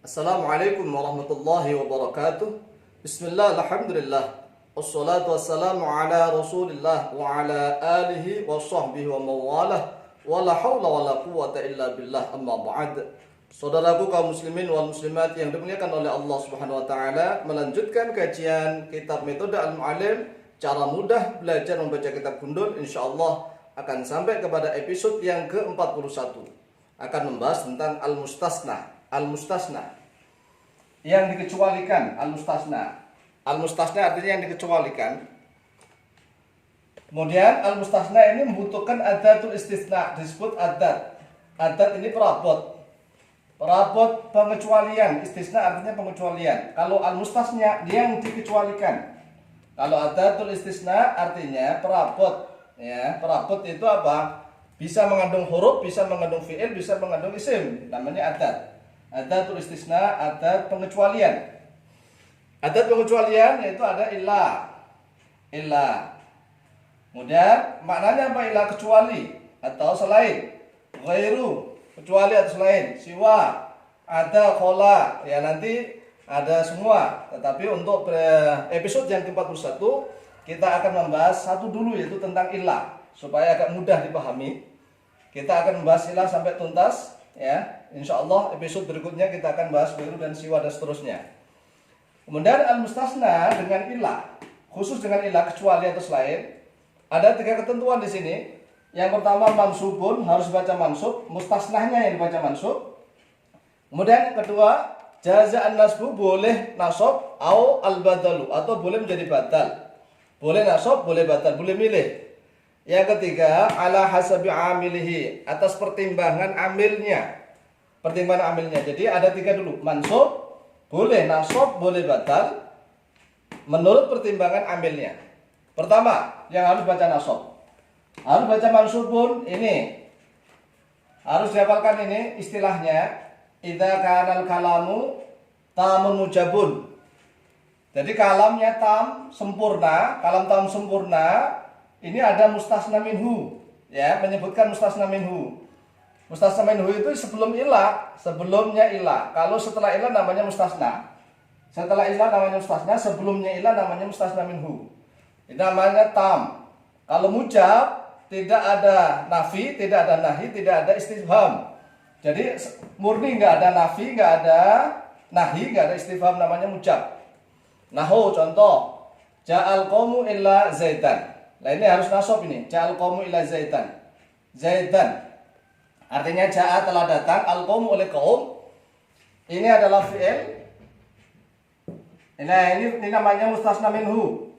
Assalamualaikum warahmatullahi wabarakatuh. Bismillah, alhamdulillah. Wassalatu wassalamu ala rasulillah wa ala alihi wa sahbihi wa mawalah. Wa la hawla wa la quwata illa billah, amma ba'd. Saudaraku kaum muslimin wal muslimat yang dimuliakan oleh Allah Subhanahu wa taala, melanjutkan kajian kitab Metode Al-Mu'allim, cara mudah belajar membaca kitab gundul, insyaallah akan sampai kepada episode yang ke-41. Akan membahas tentang al-mustasna. Al-mustasna yang dikecualikan, al-mustasna. Al-mustasna artinya yang dikecualikan. Kemudian al-mustasna ini membutuhkan adatul istisna, disebut adat. Adat ini perabot. Perabot pengecualian, istisna artinya pengecualian. Kalau al-mustasna yang dikecualikan. Kalau adatul istisna artinya perabot. Ya, perabot itu apa? Bisa mengandung huruf, bisa mengandung fi'il, bisa mengandung isim. Namanya adat. Adatul istisna, adat pengecualian. Adat pengecualian yaitu ada ilah. Ilah. Kemudian maknanya apa ilah? Kecuali atau selain. Ghairu, kecuali atau selain. Siwa, ada, khola. Ya nanti ada semua. Tetapi untuk episode yang ke-41 kita akan membahas satu dulu, yaitu tentang ilah, supaya agak mudah dipahami. Kita akan membahas ilah sampai tuntas, ya. Insyaallah episode berikutnya kita akan bahas ghairu dan siwa dan seterusnya. Kemudian al-mustasna dengan ilah, khusus dengan ilah kecuali atau selain, ada 3 ketentuan di sini. Yang pertama mansubun, harus baca mansub, mustasnahnya yang dibaca mansub. Kemudian yang kedua, jaza'an nasbu, boleh nasab au al-badalu, atau boleh menjadi badal. Boleh nasab, boleh badal, boleh milih. Yang ketiga, ala hasabi amilihi, atas pertimbangan amilnya. Pertimbangan amilnya. Jadi ada 3 dulu. Mansub, boleh nasab, boleh badal, menurut pertimbangan amilnya. Pertama, yang harus baca nasab. Harus baca mansubun, ini. Harus dihafalkan ini istilahnya. Idza kanal kalamu tamun mujabun. Jadi kalamnya tam, sempurna. Kalam tam sempurna. Ini ada mustasna minhu, ya, menyebutkan mustasna minhu. Mustasna minhu itu sebelum ilah, sebelumnya ilah. Kalau setelah ilah namanya mustasna. Setelah ilah namanya mustasna, sebelumnya ilah namanya mustasna minhu. Ini namanya tam. Kalau mujab tidak ada nafi, tidak ada nahi, tidak ada istifham. Jadi murni nggak ada nafi, nggak ada nahi, nggak ada istifham, namanya mujab. Nahu contoh, ja'al qaumu illa zaidan. Nah ini harus nasab ini. Ja'al qaumu ila zaidan. Zaidan. Artinya ja'a telah datang, al qaumu oleh kaum. Ini adalah fi'il. Nah ini namanya mustasna minhu.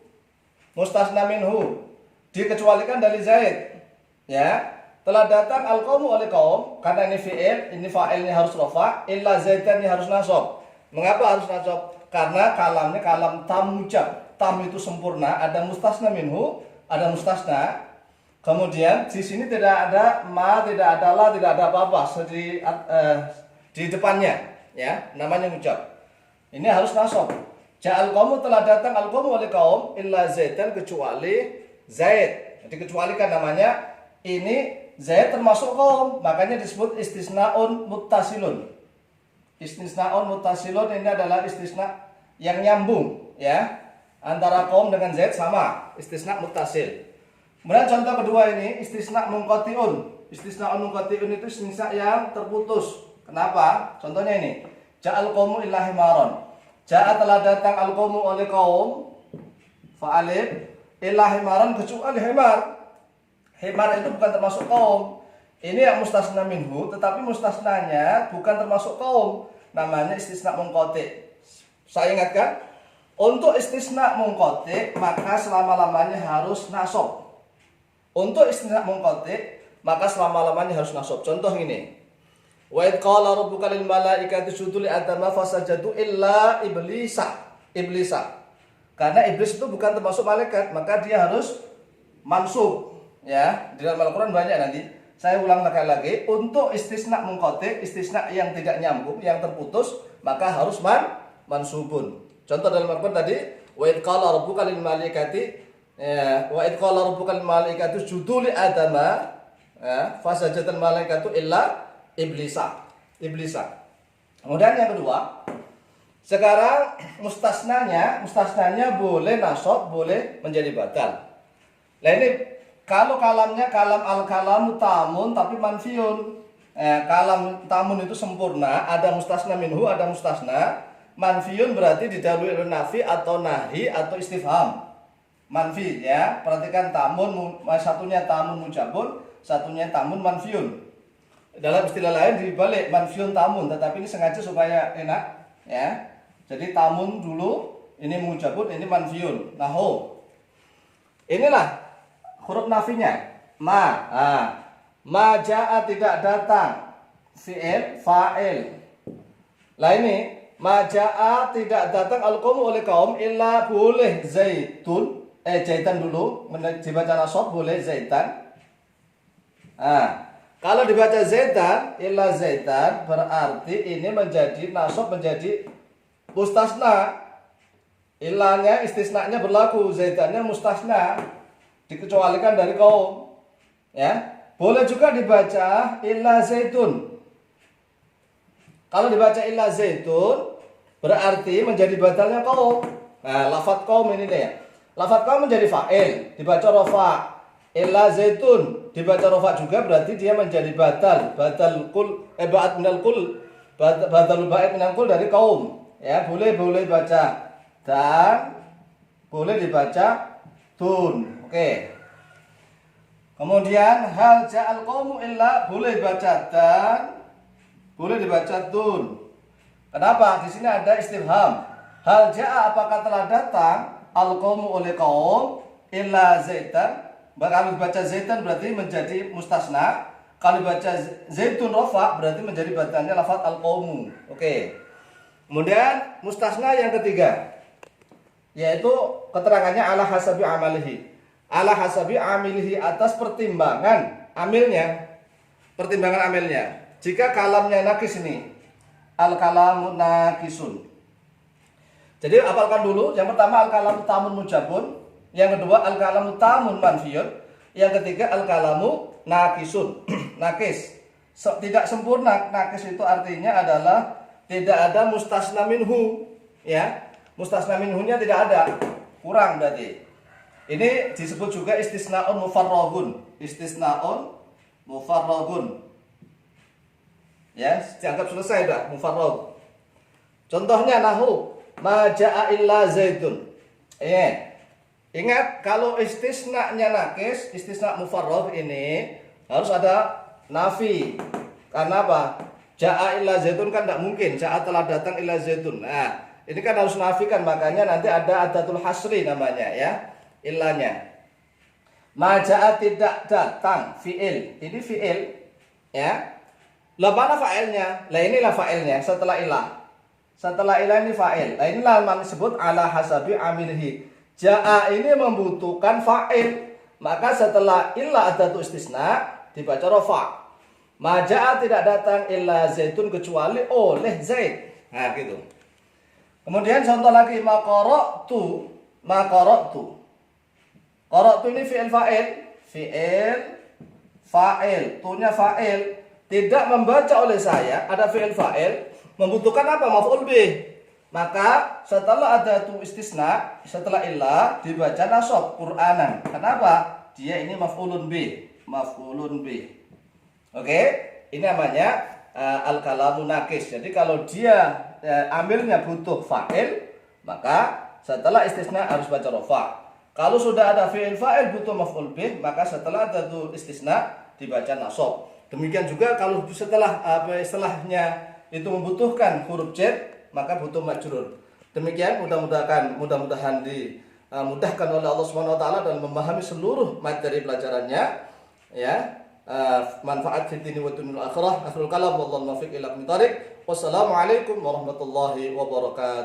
Mustasna minhu. Dikecualikan dari Zaid. Ya. Telah datang al qaumu oleh kaum, karena ini fi'il, ini fa'ilnya harus rafa, illa zaidan ini harus nasab. Mengapa harus nasab? Karena kalamnya kalam tam mujab. Tam itu sempurna, ada mustasna minhu, ada mustasna. Kemudian di sini tidak ada ma, tidak ada la, tidak ada apa-apa di depannya, ya, namanya mujab. Ini harus nasab. Ja'al qaumu, telah datang al qaumu oleh kaum, illa zaidan, kecuali Zaid. Jadi kecualikan namanya, ini Zaid termasuk kaum, makanya disebut istisnaun muttasilun. Istisnaun muttasilun ini adalah istisna yang nyambung, ya. Antara kaum dengan Zaid sama, istisna muttasil. Kemudian contoh kedua ini istisna munqati'un. Istisna munqati'un itu istisna yang terputus. Kenapa? Contohnya ini. Ja'al qaumu illa himaron. Ja'a telah datang al qaumu oleh kaum, fa'alif, illa himaron, kecuali himar. Himar itu bukan termasuk kaum. Ini yang mustasna minhu, tetapi mustasnanya bukan termasuk kaum. Namanya istisna munqati'. Saya ingatkan, untuk istisna munqati' maka selama-lamanya harus nasab. Untuk istisna munqati' maka selama-lamanya harus nasab. Contoh ini. Wa id qala rabbuka lil malaikati isjudu li adama fasajadu illa iblisa. Iblisa. Karena iblis itu bukan termasuk malaikat, maka dia harus mansub. Ya, di dalam Al-Qur'an banyak nanti. Saya ulang lagi. Untuk istisna munqati', istisna yang tidak nyambung, yang terputus, maka harus mansubun. Contoh dalam Al-Qur'an tadi, wa id qala rabbuka lil malaikati, ya, wa id qala rabbuka lil malaikati isjudu li adama, ya, fasajadal malaikatu illa iblisa. Kemudian yang kedua, sekarang mustasnanya boleh nasab, boleh menjadi batal. Nah ini kalau kalamnya kalam al-kalamu tamun tapi manfiun. Kalam tamun itu sempurna, ada mustasna minhu, ada mustasna. Manfiun berarti didahului oleh nafi atau nahi atau istifham. Manfi ya, perhatikan tamun, satunya tamun mujabun, satunya tamun manfiun. Dalam istilah lain dibalik manfiun tamun, tetapi ini sengaja supaya enak ya. Jadi tamun dulu, ini mujabun, ini manfiun. Nahu. Inilah huruf nafinya. Ma ja'a tidak datang. Fi'il, fa'il. Lah ini ma ja'a tidak datang al-qawmu oleh kaum illa boleh zaitun. Zaitan dulu, dibaca nasab boleh zaitan. Kalau dibaca zaitan, illa zaitan berarti ini menjadi nasab, menjadi mustasna. Ilahnya istisnanya berlaku, zaitannya mustasna, dikecualikan dari kaum. Ya, boleh juga dibaca illa zaitun. Kalau dibaca illa zaitun berarti menjadi batalnya kaum. Nah, lafadz kaum ini deh ya. Lafadz kaum menjadi fa'il, dibaca rofa. Illa zaitun dibaca rofa juga berarti dia menjadi batal. Batal kul ba'at minal kul. Batalul ba'at minal kul dari kaum. Ya, boleh baca dan boleh dibaca tun. Oke. Kemudian hal ja'al qaumu illa boleh baca dan boleh dibaca tun. Kenapa? Di sini ada istifham. Hal ja'a apakah telah datang al-qaumu oleh kaum illa zaitan. Kalau dibaca zaitan berarti menjadi mustasna. Kalau dibaca zaitun rofa berarti menjadi batalnya lafaz al-qaumu. Oke. Kemudian mustasna yang ketiga yaitu keterangannya ala hasabi amalihi. Ala hasabi amilihi atas pertimbangan amilnya. Pertimbangan amilnya. Jika kalamnya nakis ini al-kalamu nakisun. Jadi apalkan dulu, yang pertama al-kalamu tamun mujabun, yang kedua al-kalamu tamun manfiyun, yang ketiga al-kalamu nakisun. Nakis. Tidak sempurna. Nakis itu artinya adalah tidak ada mustasna minhu, ya. Mustasna minhunya tidak ada. Kurang berarti. Ini disebut juga istisnaun mufarragun. Istisnaun mufarragun. Ya, dianggap selesai dah mufarrag. Contohnya nahu ma ja'a illa zaitun. Ingat kalau istisna-nya nakis, istisna mufarrag ini harus ada nafi. Karena apa? Ja'a illa zaitun kan tidak mungkin. Ja'a telah datang illa zaitun. Nah, ini kan harus nafikan, makanya nanti ada adatul hasri namanya ya. Illanya. Ma ja'a tidak datang, fi'il. Ini fi'il ya. Lah mana fa'ilnya? Lah inilah fa'ilnya setelah ilah. Setelah ilah ini fa'il. Nah inilah yang disebut ala hasabi amilihi. Ja'a ini membutuhkan fa'il. Maka setelah ilah ada tu istisna dibaca rofa. Ma ja'a tidak datang illa zaitun kecuali oleh Zaid. Nah gitu. Kemudian contoh lagi ma qara'tu. Ma qara'tu. Qara'tu ini fi'il fa'il. Fi'il fa'il. Tu-nya fa'il. Tidak membaca oleh saya, ada fi'il fa'il, membutuhkan apa? Maf'ul bih. Maka setelah ada tu istisna, setelah illah dibaca nasab Qur'anan. Kenapa? Dia ini maf'ulun bih. Maf'ulun bih. Oke, ini namanya al-kalamu nakis. Jadi kalau dia ambilnya butuh fa'il, maka setelah istisna harus baca rofa. Kalau sudah ada fi'il fa'il butuh maf'ul bih, maka setelah ada tu istisna dibaca nasab. Demikian juga kalau setelahnya itu membutuhkan huruf jar, maka butuh majrur. Demikian mudah-mudahan dimudahkan oleh Allah Subhanahu wa taala dalam memahami seluruh materi pelajarannya ya. Manfaat fid dini wa dunyal akhirah. Akhirul kalam wallahu muwaffiq ila aqwamit thariq. Wassalamualaikum warahmatullahi wabarakatuh.